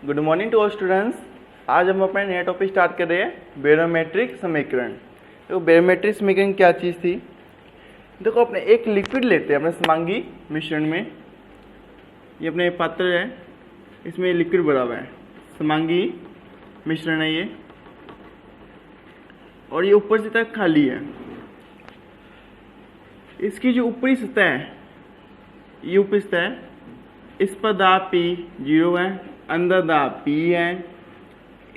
Good morning to all students. आज हम अपना नया टॉपिक स्टार्ट कर रहे हैं बैरोमेट्रिक समीकरण। तो बैरोमेट्रिक समीकरण क्या चीज़ थी? देखो, अपने एक लिक्विड लेते हैं अपने समांगी मिश्रण में। ये अपने पात्र है, इसमें लिक्विड भरा हुआ है, समांगी मिश्रण है ये, और ये ऊपर से तक खाली है। इसकी जो ऊपरी सतह है, ये ऊपरी सतह है, इस पर दाब P 0 है, अंदर दाब P है।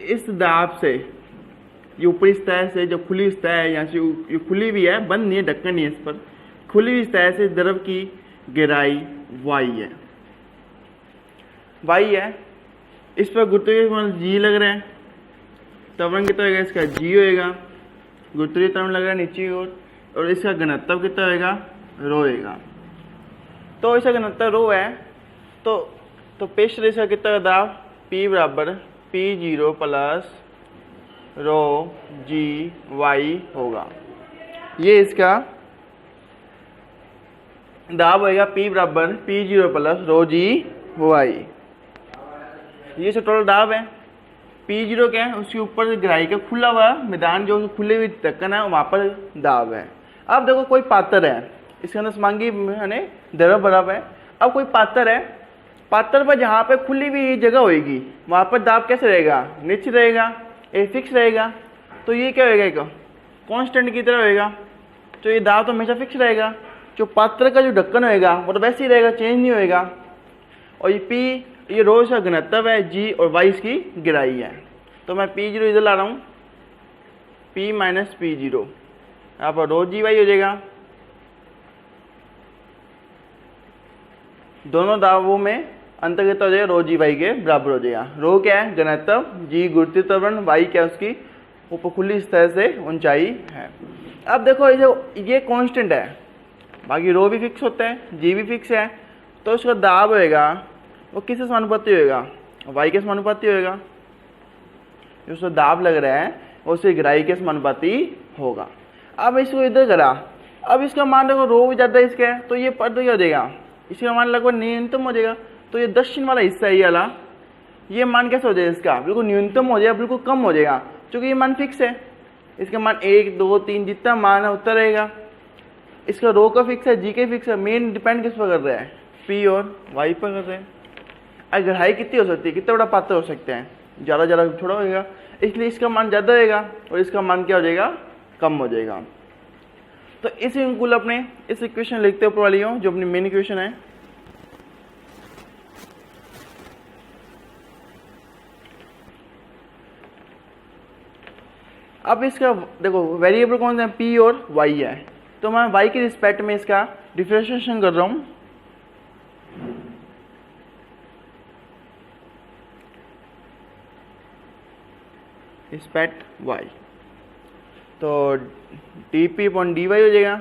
इस दाब से ये ऊपरी सतह से जो खुली सतह है, यहाँ से ये खुली भी है, बंद नहीं है, ढक्कन नहीं है इस पर, खुली हुई सतह से द्रव की गहराई y है। y है, इस पर गुरुत्वीय त्वरण G लग रहा है, त्वरण कितना होगा इसका G होएगा, गुरुत्वीय त्वरण लग रहा है नीचे की ओर, और इसका घनत्व कितना होएगा रो होएगा। तो इसका घनत्व रो है, तो पेश रेशा कितना दाब P बराबर P0 प्लस रो जी वाई होगा। ये इसका दाब होएगा P बराबर P0 प्लस रो जी वाई। ये टोटल दाब है। P0 क्या है? उसके ऊपर से गहराई का खुला हुआ मैदान, जो खुले हुई ढक्कन है, वहां पर दाब है। अब देखो, कोई पात्र है, इसके अंदर समांगी द्रव भरा हुआ है। अब कोई पात्र है, पात्र पर जहाँ पे खुली हुई जगह होगी वहां पर दाब कैसे रहेगा? निश्चित रहेगा, ये फिक्स रहेगा। तो ये क्या होएगा? कांस्टेंट की तरह होएगा। तो ये दाब तो हमेशा फिक्स रहेगा। जो पात्र का जो ढक्कन होएगा वो तो वैसे ही रहेगा, चेंज नहीं होएगा। और ये P, ये रो इसका घनत्व है, G और Y इसकी गहराई है। तो मैं P0 इधर ला रहा हूँ, P माइनस P0, यहाँ पर रो जी वाई हो जाएगा। दोनों दाबों में अंतर कितना हो जाएगा? रो जी वाई के बराबर हो जाएगा। रो क्या है? घनत्व, जी गुरुत्वीय त्वरण, वाई क्या है उसकी ऊपर खुली सतह से ऊंचाई है। अब देखो, ये कांस्टेंट है, बाकी रो भी फिक्स होता है, जी भी फिक्स है। तो उसका दाब होएगा वो किससे समानुपाती होएगा? वाई के समानुपाती होएगा। जो उसका दाब लग रहा है वो उसकी गहराई के समानुपाती होगा। अब इसको इधर करा, अब इसका मान देखो रो भी ज्यादा इसका है, तो ये पद क्या हो जाएगा? इसका मान लगभग न्यूनतम हो जाएगा। तो ये दक्षिण वाला हिस्सा है, ये वाला, ये मान कैसे हो जाएगा? इसका बिल्कुल न्यूनतम हो जाएगा, बिल्कुल कम हो जाएगा, क्योंकि ये मान फिक्स है। इसका मान 1, 2, 3 जितना मान है उतना रहेगा। इसका रो का फिक्स है, जी का फिक्स है। मेन डिपेंड किस पर कर रहा है? P और Y पर कर रहे हैं। अब गहराई कितनी हो सकती है? कितना बड़ा पात्र हो सकते हैं? ज़्यादा ज़्यादा छोटा होगा, इसलिए इसका मान ज़्यादा होगा और इसका मान क्या हो जाएगा? कम हो जाएगा। तो इस अनुकूल अपने इस इक्वेशन लिखते ऊपर वाली हो, जो अपनी मेन इक्वेशन है। अब इसका देखो वेरिएबल कौन सा है? P और Y है। तो मैं Y के रिस्पेक्ट में इसका डिफरेंशिएशन कर रहा हूँ। रिस्पेक्ट Y, तो dP अपॉन dy हो जाएगा।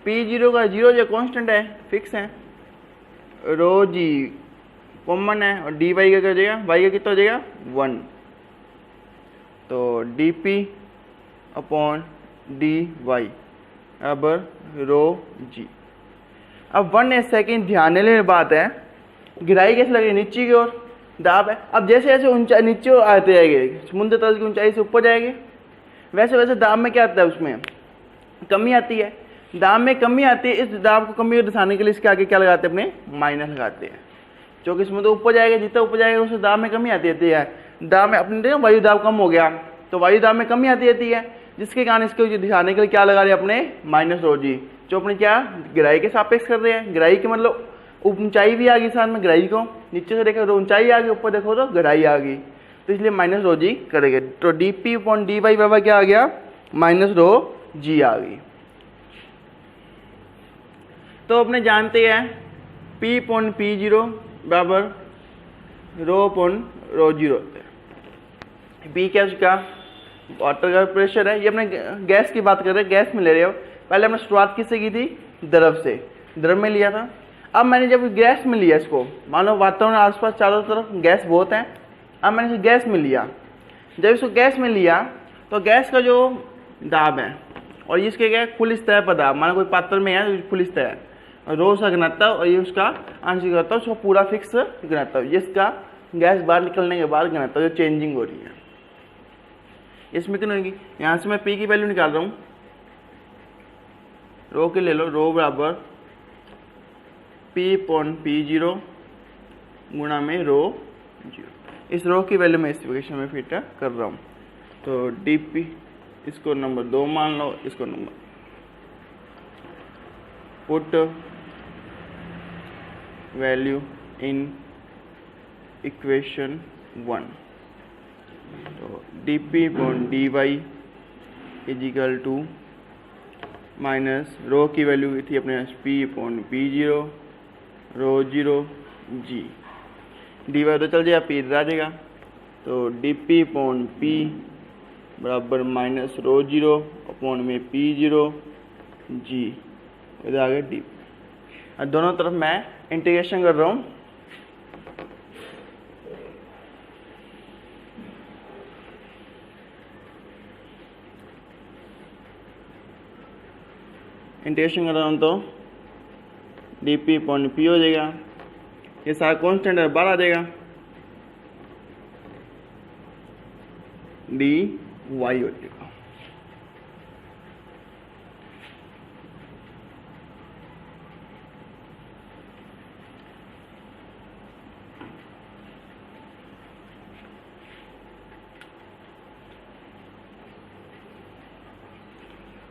P0 का 0 जो कांस्टेंट है, फिक्स है, रो जी कॉमन है, और dy का क्या हो जाएगा? y का कितना हो जाएगा? 1। तो dP अपॉन dy बराबर रो जी। अब 1 सेकेंड ध्यान देने वाली बात है, गहराई कैसे लगेगी? नीचे की ओर दाब है। अब जैसे जैसे ऊंचाई नीचे ओर आते जाएंगे, समुद्र तल की ऊंचाई से ऊपर जाएंगे, वैसे वैसे दाब में क्या आता है? उसमें कमी आती है। दाब में कमी आती है, इस दाब को कमी दर्शाने के लिए इसके आगे क्या लगाते हैं? अपने माइनस लगाते हैं। जो कि समुद्र ऊपर जाएगा, जितना ऊपर जाएगा उससे दाब में कमी आती रहती है। दाब में अपने वायु दाब कम हो गया, तो वायु दाब में कमी आती रहती है, जिसके कारण इसको दिखाने के लिए क्या लगा रहे हैं? अपने माइनस रो जी, जो अपने क्या गहराई के सापेक्ष कर रहे हैं। गहराई के मतलब ऊंचाई भी आ गई साथ में, गहराई को नीचे से देखो तो ऊंचाई आ गई, ऊपर देखो तो गहराई आ गई, तो इसलिए माइनस रो जी करेंगे। तो dP अपॉन dy बराबर क्या आ गया? माइनस रो जी आ गई। तो अपने जानते हैं P अपॉन P0 बराबर रो अपॉन रो जीरो होता है। P क्या उसका? वाटर का प्रेशर है। ये अपने गैस की बात कर रहे हैं, गैस में ले रहे हो। पहले हमने शुरुआत किससे की थी? द्रव से, द्रव में लिया था। अब मैंने जब गैस में लिया इसको, मान लो वातावरण आसपास चारों तरफ गैस बहुत है, अब मैंने इसे गैस में लिया। जब इसको गैस में लिया तो गैस का जो दाब है और इसके क्या है? खुली सतह पर दाब, मानो कोई पात्र में है तो खुली सतह है, रो सा घनत्व और ये उसका आंशिक घनत्व, उसका पूरा फिक्स घनत्व, ये इसका गैस बाहर निकलने के बाद घनत्व जो चेंजिंग हो रही है इसमें कितनी होगी। यहाँ से मैं पी की वैल्यू निकाल रहा हूँ, रो के ले लो, रो बराबर पी अपॉन पी जीरो गुणा में रो जीरो। इस रो की वैल्यू मैं इस इक्वेशन में फिट कर रहा हूँ। तो डी पी इसको नंबर 2 मान लो, इसको number put value in equation 1। तो d p upon d y equal to minus rho की वैल्यू थी अपने पास p upon p zero rho zero g, d y तो चल जाएगा, पी इधर आ जाएगा। तो डी पी अपॉन पी बराबर माइनस रो जीरो अपॉन में पी जीरो जी, इधर आ गया डी। और दोनों तरफ मैं इंटीग्रेशन कर रहा हूँ। इंटीग्रेशन कर रहा हूँ तो डी पी अपॉन पी हो जाएगा, ये सारा कॉन्स्टेंट है बाहर आ जाएगा, डी वाई हो जाएगा।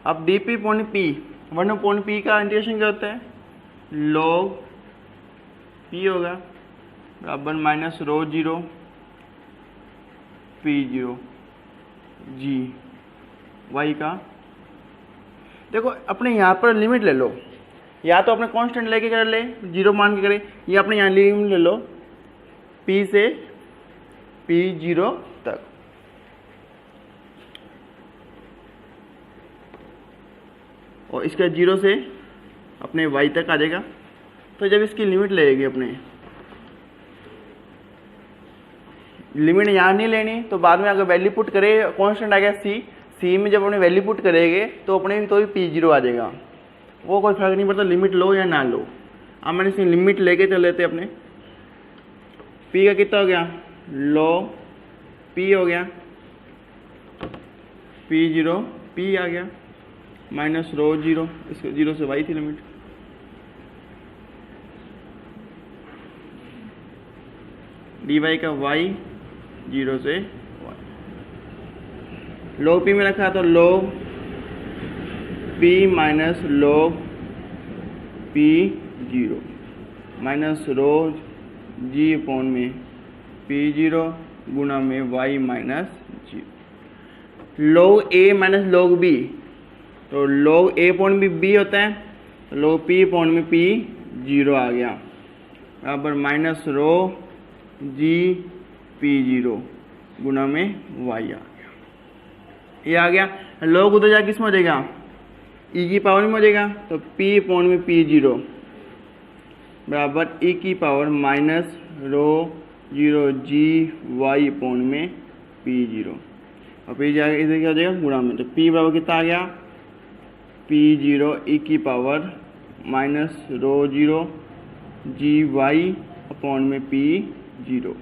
अब D P point P 1 point P का इंटीग्रेशन क्या होता है, लॉग पी होगा बराबर minus rho zero P zero G Y का। देखो अपने यहाँ पर लिमिट ले लो, या तो अपने कांस्टेंट लेके कर ले, जीरो मान के करे, या अपने यहाँ लिमिट ले लो पी से पी जीरो तक। और इसका जीरो से अपने वाई तक आ जाएगा। तो जब इसकी लिमिट लेगी, अपने लिमिट यहाँ नहीं लेनी तो बाद में अगर वैल्यू पुट करे, कांस्टेंट आ गया सी में जब अपने वैल्यू पुट करेंगे तो अपने तो भी पी जीरो आ जाएगा, वो कोई फर्क नहीं पड़ता लिमिट लो या ना लो। अब मैंने इसकी लिमिट लेके चल लेते अपने, पी का कितना हो गया, लो पी हो गया, पी जीरो पी आ गया माइनस रो जीरो, इसको जीरो से वाई थी लिमिट, डी वाई का वाई जीरो से वाई। लॉग पी में रखा तो log P minus log P zero minus rho G upon में पी जीरो गुणा में Y minus zero. Log A minus log B, तो log a पॉइंट भी b होता है, तो log p पॉइंट में p जीरो आ गया बराबर minus rho G P zero गुना में y आ गया, ये आ गया। log उधर जाके किसमें हो जाएगा, e की पावर में हो जाएगा, तो p पॉइंट में p जीरो बराबर e की पावर माइनस रो जीरो जी y पॉइंट में p जीरो, और फिर जाएगा इधर क्या हो जाएगा गुणा में, तो p बराबर कितना आ गया, पी जीरो ई की power minus rho zero G Y upon में पी जीरो,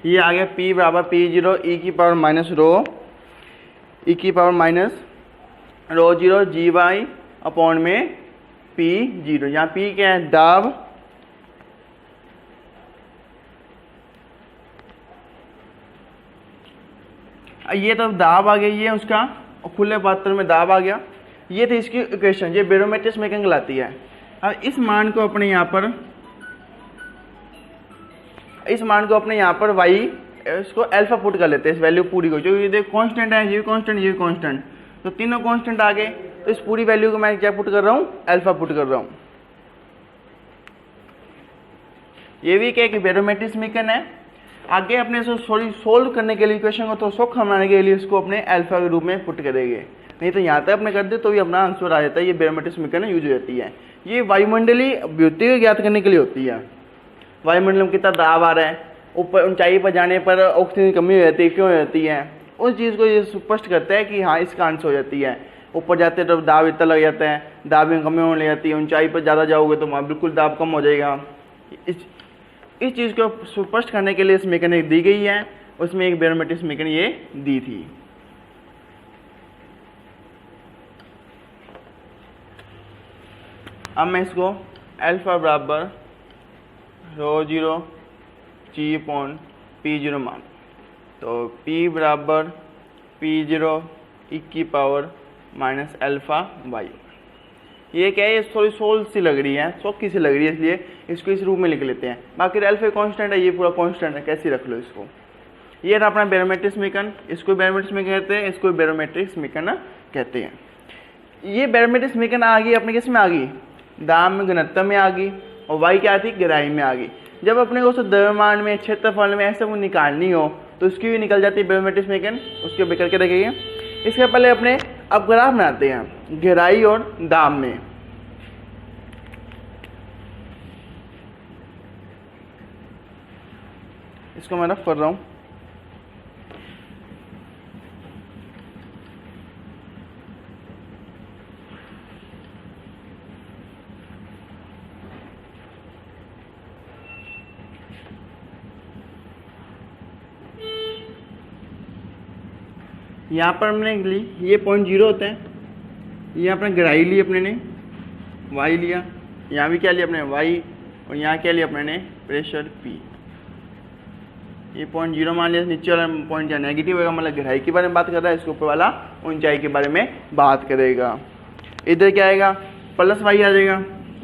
ये आ गया p बराबर पी जीरो ई की पावर माइनस रो ई की power minus rho zero G Y upon में पी जीरो। यहाँ p क्या है, दाब, ये तो दाब आ गया, ये उसका खुले पात्र में दाब आ गया, ये थी इसकी इक्वेशन, ये बैरोमेट्रिक मेकिंग लाती है। अब इस मान को अपने यहाँ पर, इस मान को अपने यहाँ पर वाई इसको अल्फा पुट कर लेते हैं, इस वैल्यू पूरी को, जो ये देखो कांस्टेंट है, ये कांस्टेंट, ये कांस्टेंट, तो तीनों कांस्टेंट आ गए, तो इस पूरी वैल्यू को मैं क्या पुट कर रहा हूँ, अल्फा पुट कर रहा हूँ। ये भी क्या कि बैरोमेट्रिक मेकिंग है। आगे अपने सोल्व करने के लिए इक्वेशन को तो सौखा बनाने के लिए इसको अपने अल्फा के रूप में पुट करेंगे, नहीं तो यहाँ तक अपने कर दे तो भी अपना आंसर आ जाता है। ये बैरोमेट्रिक मेकिंग यूज हो जाती है, ये वायुमंडलीय अभिव्यक्ति को ज्ञात करने के लिए होती है। वायुमंडल में कितना दाब आ रहा है, ऊपर ऊंचाई पर जाने पर ऑक्सीजन की कमी हो जाती है, क्यों हो जाती है, उस चीज़ को ये स्पष्ट करता है कि हाँ इसका आंसर हो जाती है। ऊपर जाते तो दाब इतना लग जाता है, दाब में कमी होने लग जाती है, ऊंचाई पर ज़्यादा जाओगे तो वहाँ बिल्कुल दाब कम हो जाएगा। इस चीज़ को स्पष्ट करने के लिए समीकरण एक दी गई है, उसमें एक बैरोमेट्रिक समीकरण ये दी थी। अब मैं इसको अल्फा बराबर रो जीरो जी अपॉन पी जीरो मान, तो P बराबर पी जीरो ई की पावर माइनस अल्फा वाई। ये क्या है, ये थोड़ी सोल सी लग रही है, सौखी सी लग रही है, इसलिए इसको इस रूप में लिख लेते हैं। बाकी अल्फा कांस्टेंट है, ये पूरा कांस्टेंट है, कैसे रख लो इसको। ये रहा अपना बैरोमेट्रिक समीकरण, इसको बैरोमेट्रिक समीकरण कहते हैं, इसको बैरोमेट्रिक समीकरण कहते हैं। ये बैरोमेट्रिक समीकरण आ गई अपने किस में आ गई, दाब में घनत्व में आ गई, और वाई क्या थी, गहराई में आ गई। जब अपने को द्रव्यमान में क्षेत्रफल में ऐसे वो निकालनी हो तो उसकी भी निकल जाती है बैरोमेट्रिक समीकरण, उसके ऊपर करके रखेंगे। इसके पहले अपने अब ग्राफ बनाते हैं गहराई और दाब में। इसको मैं रफ कर रहा हूं। यहाँ पर हमने ली, ये 0.0 होता है, ये अपने गहराई ली अपने ने, वाई लिया, यहाँ भी क्या लिया अपने वाई, और यहाँ क्या लिया अपने ने प्रेशर पी। ये 0.0 मान लिया, नीचे वाला पॉइंट क्या नेगेटिव होगा, मतलब गहराई के बारे में बात कर रहा है, इसके ऊपर वाला ऊंचाई के बारे में बात करेगा। इधर क्या आएगा, प्लस वाई आ जाएगा,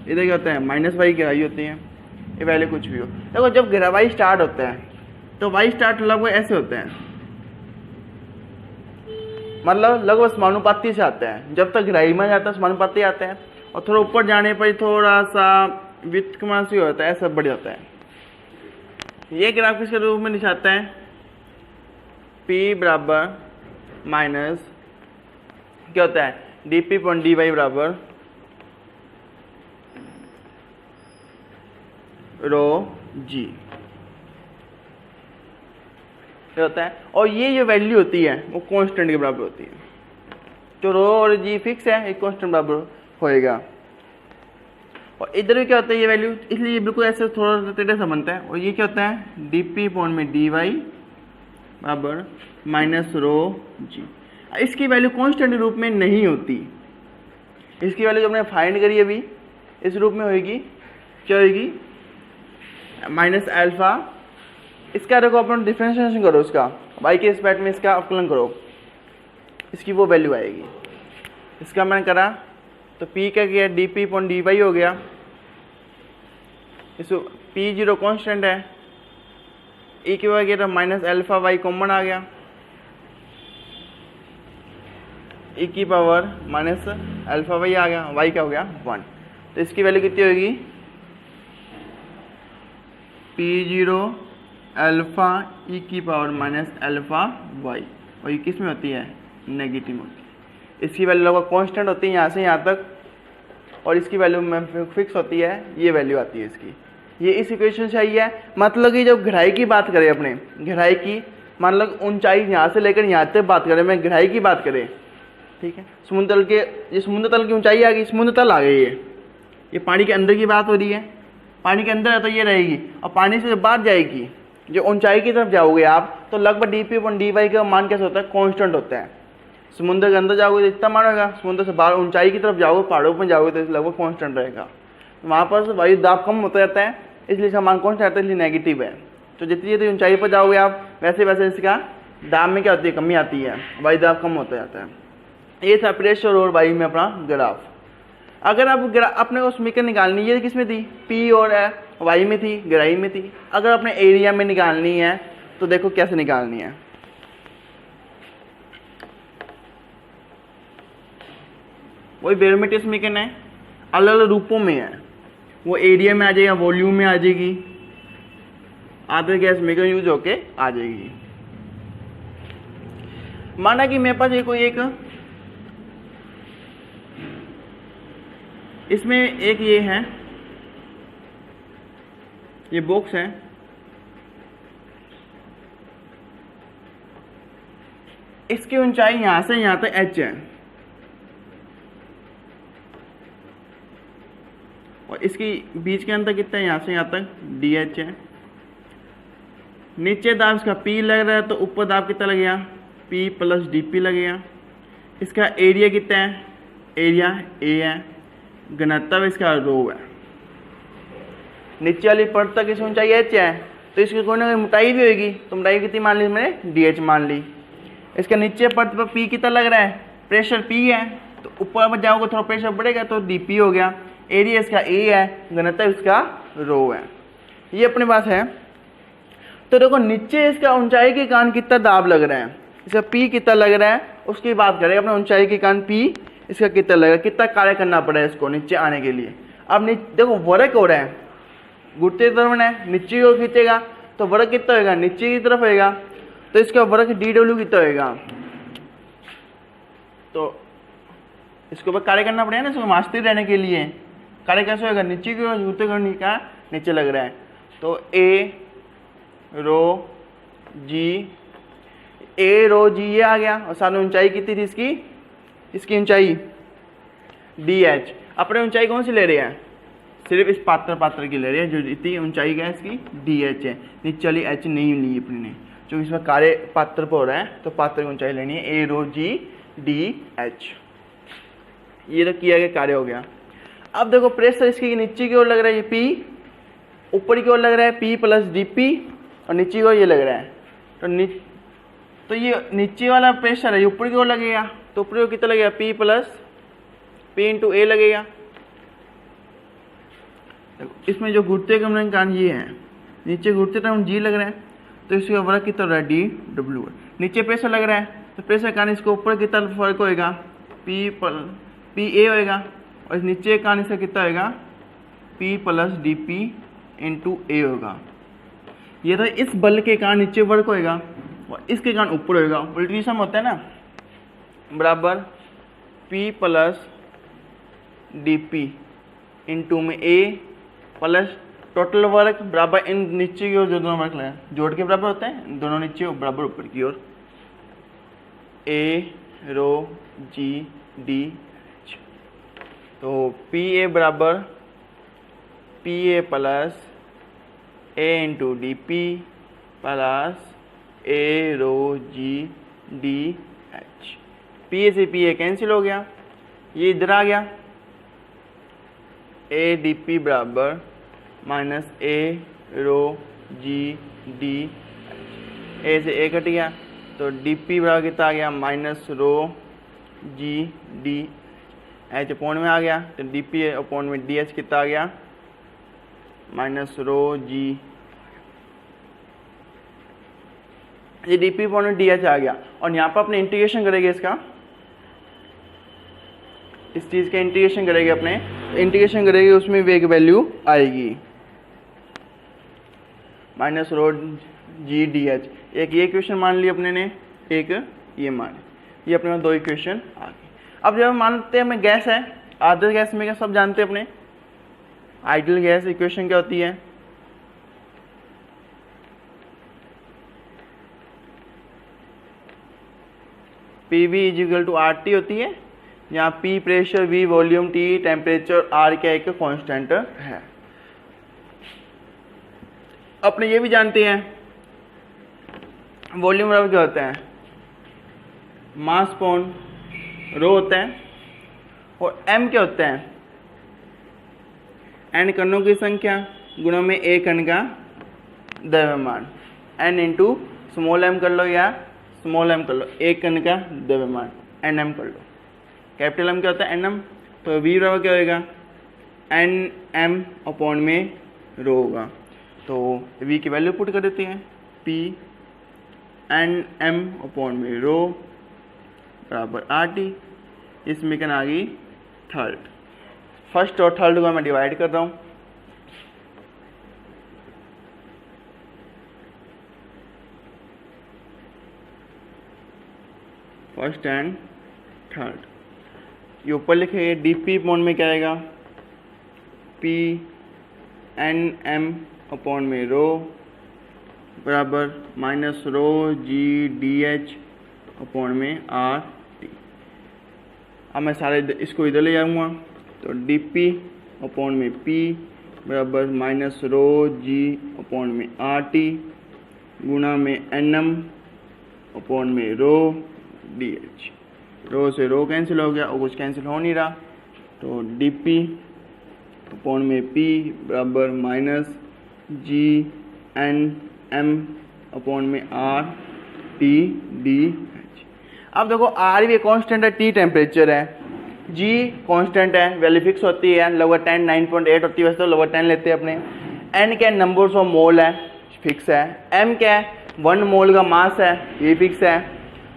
इधर क्या होता है माइनस वाई गहराई होती है, ये पहले कुछ भी हो। देखो जब गहराई स्टार्ट होता है तो वाई स्टार्ट लगभग ऐसे होता है, मतलब लगभग समानुपाती से आता है। जब तक गहराई में जाता है समानुपाती आता है, और थोड़ा ऊपर जाने पर थोड़ा सा व्युत्क्रमांशी होता है, ऐसा बढ़ जाता है। ये ग्राफ किसके रूप में दिखाता है, P बराबर माइनस क्या होता है dp पॉइंट dy बराबर रो जी होता है। और ये जो वैल्यू होती है वो कांस्टेंट के बराबर होती है, तो रो और जी फिक्स है, एक कांस्टेंट बराबर होएगा। और इधर भी क्या होता है ये वैल्यू, इसलिए ये बिल्कुल ऐसे थोड़ा टेढ़ा सा बनता है। और ये क्या होता है dp पॉइंट में dy बराबर माइनस रो जी। इसकी वैल्यू कांस्टेंट के रूप में नहीं होती, इसकी वैल्यू जो हमने फाइंड करी अभी इस रूप में होगी, क्या होगी माइनस अल्फा। इसका देखो अपन डिफरेंशिएशन करो, इसका y के रिस्पेक्ट में इसका अवकलन करो, इसकी वो वैल्यू आएगी। इसका मैंने करा तो p का क्या dp पॉइंट dy हो गया, इसको p0 कांस्टेंट है, e की वजह माइनस अल्फा y कॉमन आ गया, e की पावर माइनस अल्फा y आ गया, y क्या हो गया 1। तो इसकी वैल्यू कितनी होगी p0 अल्फा ई की पावर माइनस अल्फा वाई, और ये किस में होती है नेगेटिव होती है। इसकी वैल्यू लगभग कांस्टेंट होती है यहाँ से यहाँ तक, और इसकी वैल्यू में फिक्स होती है, ये वैल्यू आती है इसकी। ये इस इक्वेशन से आई है। मतलब कि जब गहराई की बात करें, अपने गहराई की मतलब ऊंचाई यहाँ से लेकर यहाँ तक बात करें, मैं गहराई की बात करें, ठीक है, समुद्र तल के, ये समुद्र तल की ऊंचाई आ गई, समुद्र तल आ गई, ये पानी के अंदर की बात हो रही है। पानी के अंदर है तो ये रहेगी, और पानी से जब बाहर जाएगी, जो ऊंचाई की तरफ जाओगे आप, तो लगभग dp पॉइंट dy का मान कैसे होता है कांस्टेंट होता है। समुद्र के अंदर जाओगे तो इतना मान होगा, समुद्र से बाहर ऊंचाई की तरफ जाओगे, पहाड़ों पर जाओगे तो लगभग कांस्टेंट रहेगा। वहाँ पर वायु दाब कम होता रहता है, इसलिए इसका मान कांस्टेंट रहता है, इसलिए नेगेटिव है। तो जितनी जितनी ऊंचाई पर जाओगे आप, वैसे वैसे इसका दाब में क्या होती है कमी आती है, वायु दाब कम होता जाता है। ये था प्रेशर और वायु में अपना ग्राफ। अगर आप अपने को समीकरण निकालनी है, किस में थी P और वाई में थी, गहराई में थी। अगर अपने एरिया में निकालनी है तो देखो कैसे निकालनी है। वही बैरोमेट्रिक समीकरण है, अलग अलग रूपों में है। वो एरिया में आ जाएगा, वॉल्यूम में आ जाएगी, आधे गैस समीकरण यूज होके आ जाएगी। माना कि मेरे पास ये कोई एक, इसमें एक ये है, ये बॉक्स है, इसकी ऊंचाई यहां से यहां तक h है, और इसकी बीच के अंतर कितना है, यहां से यहां तक dh है, नीचे दाब इसका P लग रहा है, तो ऊपर दाब कितना लगेगा, P प्लस DP लगेगा। इसका एरिया कितना है, एरिया A है, घनत्व इसका रो है। नीचे वाली परत तक इसकी ऊंचाई h है, तो इसकी कोई ना कोई मोटाई भी होगी, तो मोटाई कितनी मान ली मैंने, DH मान ली। इसका नीचे परत पर P कितना लग रहा है, प्रेशर P है, तो ऊपर पर जाओगे थोड़ा प्रेशर बढ़ेगा तो DP हो गया। एरिया इसका A है, घनत्व इसका रो है। ये अपने पास है। तो देखो नीचे इसका ऊंचाई के कारण कितना दाब लग रहा है, इसका P कितना लग रहा है उसकी बात करें अपने। ऊंचाई के कारण P इसका कितना लगेगा, कितना कार्य करना पड़ेगा इसको नीचे आने के लिए। अब देखो वर्क हो रहा है, घुटते तरफ है, नीचे की ओर खींचेगा तो वर्क कितना होगा, नीचे की तरफ होगा, तो इसका वर्क DW कितना होगा। तो इसके ऊपर कार्य करना पड़ेगा ना, इसको स्थिर रहने के लिए। कार्य कैसे होगा, नीचे की ओर घुटते करने का नीचे लग रहा है, तो A रो G ये आ गया। और सामने ऊंचाई कितनी थी इसकी ऊंचाई DH। अपने ऊंचाई कौन सी ले रहे हैं, सिर्फ इस पात्र की ले रहे हैं, जो इतनी ऊंचाई का इसकी DH है, नीचे वाली H नहीं ली अपने ने, जो इसमें कार्य पात्र पर हो रहा है, तो पात्र की ऊंचाई लेनी है A रो G DH। ये तो किया गया कार्य हो गया। अब देखो प्रेशर इसकी नीचे की ओर लग रहा है, ये P, ऊपर की ओर लग रहा है P प्लस DP, और नीचे की ओर ये लग रहा है। तो ये नीचे वाला प्रेशर है, ये ऊपर की ओर लगेगा, तो ऊपर की ओर कितना लगेगा, P plus P into A लगेगा। इसमें जो घुटते का कारण ये है, नीचे घुटते टाइम G लग रहा है, तो इसका वर्क कितना हो रहा है, DW। नीचे प्रेशर लग रहा है, तो प्रेशर कारण इसको ऊपर कितना फर्क होएगा, PA होएगा, और नीचे कारण इसका कितना होएगा, P plus DP into A होगा। ये तो इस बल के कारण नीचे वर्क होएगा, और इसके कारण ऊपर होएगा। उल्टी सम होता है ना, बराबर P प्लस DP इंटू में A प्लस टोटल वर्क बराबर इन नीचे की ओर जो दोनों वर्क लगे जोड़ के बराबर होता है, दोनों नीचे और बराबर ऊपर की ओर। A रो G DH, तो PA बराबर PA plus A into DP plus A rho G DH। PA से PA कैंसिल हो गया, ये इधर आ गया, A DP बराबर minus A rho G DH। A से A कट गया, तो DP बराबर कितना आ गया, minus rho G DH upon में आ गया, तो DP अपॉन में DH कितना आ गया, माइनस रो G। ये DP अपॉन में DH आ गया। और यहाँ पर अपने इंटीग्रेशन करेंगे इसका, इस चीज़ का इंटीग्रेशन करेंगे अपने, इंटीग्रेशन करेंगे उसमें भी एक वैल्यू आएगी, माइनस रो G DH। एक ये इक्वेशन मान ली अपने ने, एक ये मान, ये अपने में दो इक्वेशन आ गई। अब जब मानते हैं हमें गैस है, आदर्श गैस में क्या सब जानते हैं अपने, आइडियल गैस इक्वेशन क्या होती है, PV इजिकल टू RT होती है, यहाँ P pressure, V volume, T temperature, R क्या एक कांस्टेंट है। अपने ये भी जानते हैं वॉल्यूम बराबर क्या होता है, मास पॉन रो होता है, और M क्या होता है, N कणों की संख्या गुणों में A कण का द्रव्यमान, N इंटू स्मॉल m कर लो या स्मॉल m कर लो, एक कण का द्रव्यमान Nm कर लो। कैपिटल M क्या होता है, Nm, तो V बराबर क्या होगा, Nm अपॉन में रो होगा। तो V की वैल्यू पुट कर देते हैं, P Nm अपॉन में रो बराबर RT। इसमें क्या आ गई, थर्ड, फर्स्ट और थर्ड को मैं डिवाइड कर रहा हूँ, फर्स्ट एंड थर्ड। ये ऊपर लिखे DP अपॉन में क्या आएगा, P Nm अपॉन में रो बराबर minus rho G DH upon में RT। अब मैं सारे इसको इधर ले जाऊँगा, तो DP अपॉन में P बराबर माइनस रो G अपॉन में RT गुणा में NM अपॉन में रो DH। रो से रो कैंसिल हो गया और कुछ कैंसिल हो नहीं रहा, तो DP अपॉन में P बराबर माइनस GNM अपॉन में RTDH। अब देखो R भी कांस्टेंट है, T टेम्परेचर है, G कांस्टेंट है, वैल्यू फिक्स होती है, लगभग 10 9.8 होती है, वैसे तो लगभग 10 लेते हैं अपने। N क्या नंबर्स ऑफ मोल है, फिक्स है। M क्या है 1 मोल का मास है, ये फिक्स है।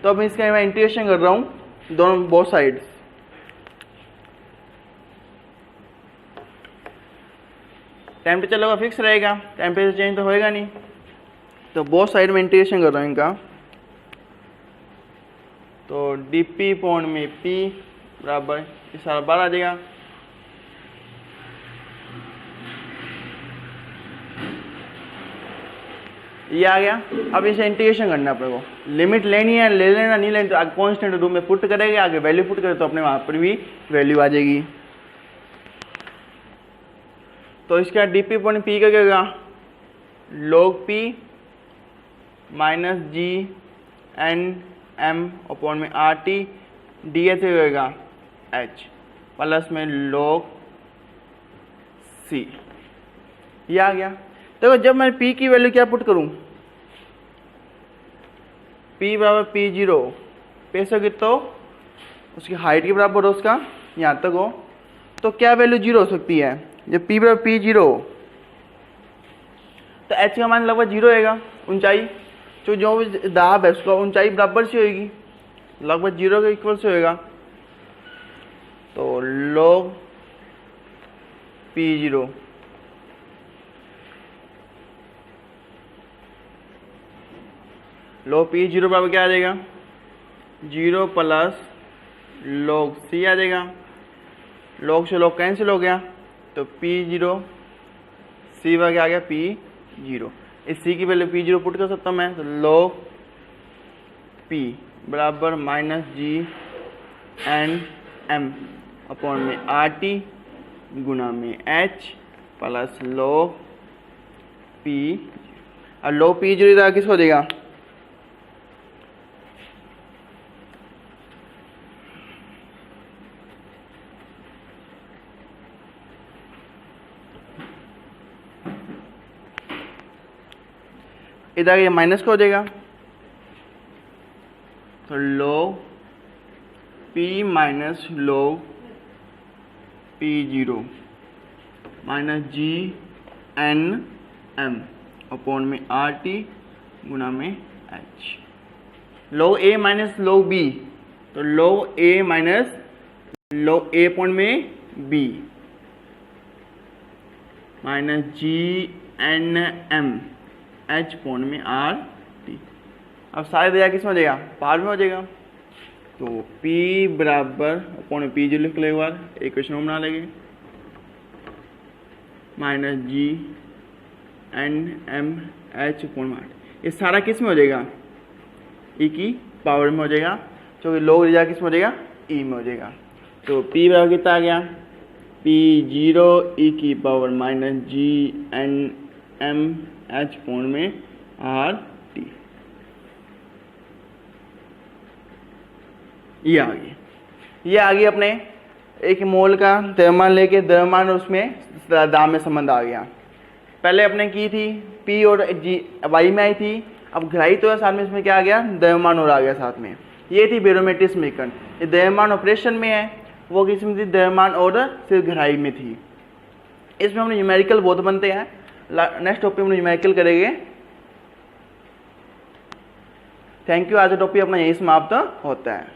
तो अब इसका मैं इंटीग्रेशन कर रहा हूँ दोनों बोथ साइड्स। टेम्परेचर लगभग फिक्स रहेगा, टेम्परेचर चेंज तो होएगा नहीं, तो बोथ साइड में इंटीग्रेशन कर रहा हूँ इनका। तो DP अपॉन में P बराबर इस सारा बाहर आ जाएगा, ये आ गया। अब इसे इंटीग्रेशन करना है अपने को, लिमिट लेनी है, ले लेना, नहीं लेनी तो आगे कॉन्स्टेंट रूप में पुट करेंगे, आगे वैल्यू पुट करें तो अपने वहां पर भी वैल्यू आ जाएगी। तो इसका DP अपॉन P का क्या होगा, log P minus GNM upon में RT DH होगा H प्लस में log C, ये आ गया। देखो जब मैं P की वैल्यू क्या पुट करूं, P बराबर P0, पैसा कितना हो उसकी हाइट के बराबर हो, उसका यहाँ तक हो, तो क्या वैल्यू 0 हो सकती है। जब P बराबर P0 तो H का मान लगभग 0 होएगा, ऊंचाई जो भी दाब है उसका ऊंचाई बराबर से होगी, लगभग 0 के इक्वल से होएगा। तो log P0 log P0 बराबर क्या आ जाएगा, 0 प्लस log C आ जाएगा। log से log कैंसिल हो गया, तो P0 C बराबर आ गया P0। इस C की वैल्यू P0 पुट कर सकता हूँ मैं, तो log P बराबर माइनस GNM अपॉन में RT गुणा में H प्लस log P। और log P0 किस हो जाएगा, इधर ये माइनस का हो जाएगा, तो log P minus log P0 minus GNM upon में RT गुना में H। log A minus log B, तो log A minus log A upon में B minus GNM H point में RT। अब सारे दिया किस में हो जाएगा, पार में हो जाएगा। तो P बराबर अपॉन में P0 लिख ले, एक बार इक्वेशन बना लेंगे, माइनस GNM H पॉइंट में RT। ये सारा किस में हो जाएगा, E की पावर में हो जाएगा, क्योंकि लोग रिजा किस में हो जाएगा, E में हो जाएगा। तो P बराबर कितना आ गया, P0 E की power minus GNM H point में RT, ये आ गई अपने एक मोल का द्रव्यमान लेके द्रव्यमान और उसमें दाब में संबंध आ गया। पहले अपने की थी P और G वाई में आई थी, अब गहराई तो है साथ में, इसमें क्या आ गया, द्रव्यमान और आ गया साथ में। ये थी बैरोमीट्रिक समीकरण, ये द्रव्यमान ऑपरेशन में है, वो किसमें थी, द्रव्यमान और सिर्फ गहराई में थी। इसमें हमने न्यूमेरिकल बहुत बनते हैं, नेक्स्ट टॉपिक में न्यूमेरिकल करेंगे। थैंक यू, आज का टॉपिक अपना यही समाप्त होता है।